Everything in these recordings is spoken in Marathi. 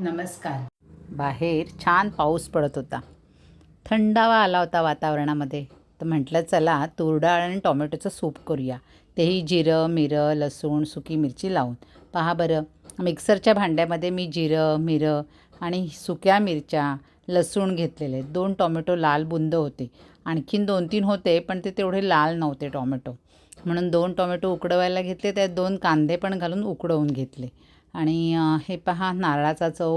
नमस्कार. बाहेर छान पाऊस पडत होता. थंडावा आला होता वातावरणामध्ये. तर म्हटलं चला तूर डाळ आणि टोमॅटोचं सूप करूया. तेही जिरं, मिरं, लसूण, सुकी मिरची लावून. पहा बरं, मिक्सरच्या भांड्यामध्ये मी जिरं, मिरं आणि सुक्या मिरच्या, लसूण घेतलेले. 2 टोमॅटो लाल बुंद होते. आणखीन 2-3 होते पण ते तेवढे लाल नव्हते टोमॅटो. म्हणून 2 टोमॅटो उकडवायला घेतले. त्यात 2 कांदे पण घालून उकडवून घेतले. आणि हे पहा नारळाचा चव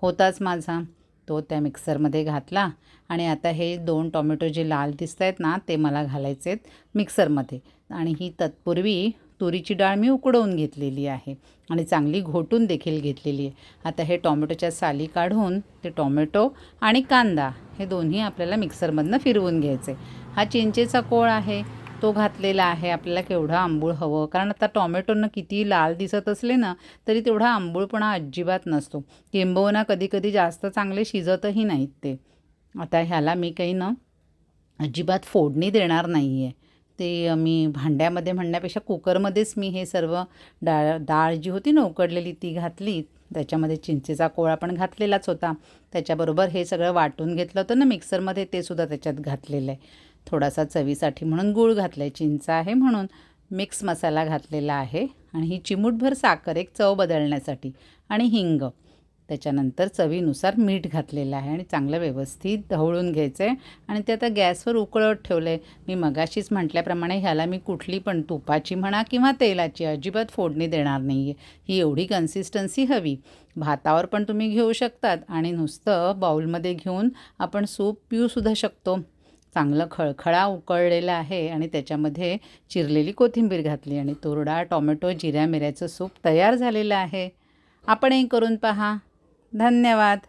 होताच माझा, तो त्या मिक्सरमध्ये घातला. आणि आता हे 2 टोमॅटो जे लाल दिसत आहेत ना, ते मला घालायचे आहेत मिक्सरमध्ये. आणि ही तत्पूर्वी तुरीची डाळ मी उकडवून घेतलेली आहे आणि चांगली घोटून देखील घेतलेली आहे. आता हे टोमॅटोच्या साली काढून ते टोमॅटो आणि कांदा हे दोन्ही आपल्याला मिक्सरमधनं फिरवून घ्यायचे. हा चिंचेचा कोळ आहे, तो घातलेला आहे. आपल्याला केवढं आंबूळ हवं, कारण आता टोमॅटोनं किती लाल दिसत असले ना तरी तेवढा आंबूळपणा अजिबात नसतो. किंबहुना कधीकधी जास्त चांगले शिजतही नाहीत ते. आता ह्याला मी काही ना अजिबात फोडणी देणार नाही आहे. ते मी भांड्यामध्ये म्हणण्यापेक्षा कुकरमध्येच मी हे सर्व डाळ जी होती ना उकडलेली ती घातली. त्याच्यामध्ये चिंचेचा कोळा पण घातलेलाच होता. त्याच्याबरोबर हे सगळं वाटून घेतलं होतं ना मिक्सरमध्ये, ते सुद्धा त्याच्यात घातलेलं आहे. थोडासा चवीसाठी म्हणून गूळ घातला आहे, चिंच आहे म्हणून मिक्स मसाला घातलेला आहे. आणि ही चिमूटभर साखर एक चव बदलण्यासाठी आणि हिंग. त्याच्यानंतर चवीनुसार मीठ घातलेलं आहे आणि चांगलं व्यवस्थित ढवळून घ्यायचं आहे. आणि ते आता गॅसवर उकळत ठेवलं आहे. मी मगाशीच म्हटल्याप्रमाणे ह्याला मी कुठली पण तुपाची म्हणा किंवा तेलाची अजिबात फोडणी देणार नाही आहे. ही एवढी कन्सिस्टन्सी हवी. भातावर पण तुम्ही घेऊ शकतात आणि नुसतं बाऊलमध्ये घेऊन आपण सूप पिऊसुद्धा शकतो. चांगलं खळखळा उकळलेलं आहे आणि त्याच्यामध्ये चिरलेली कोथिंबीर घातली आणि तूर डाळ, टोमॅटो, जिऱ्या मिऱ्याचं सूप तयार झालेलं आहे. आपणही करून पहा. धन्यवाद.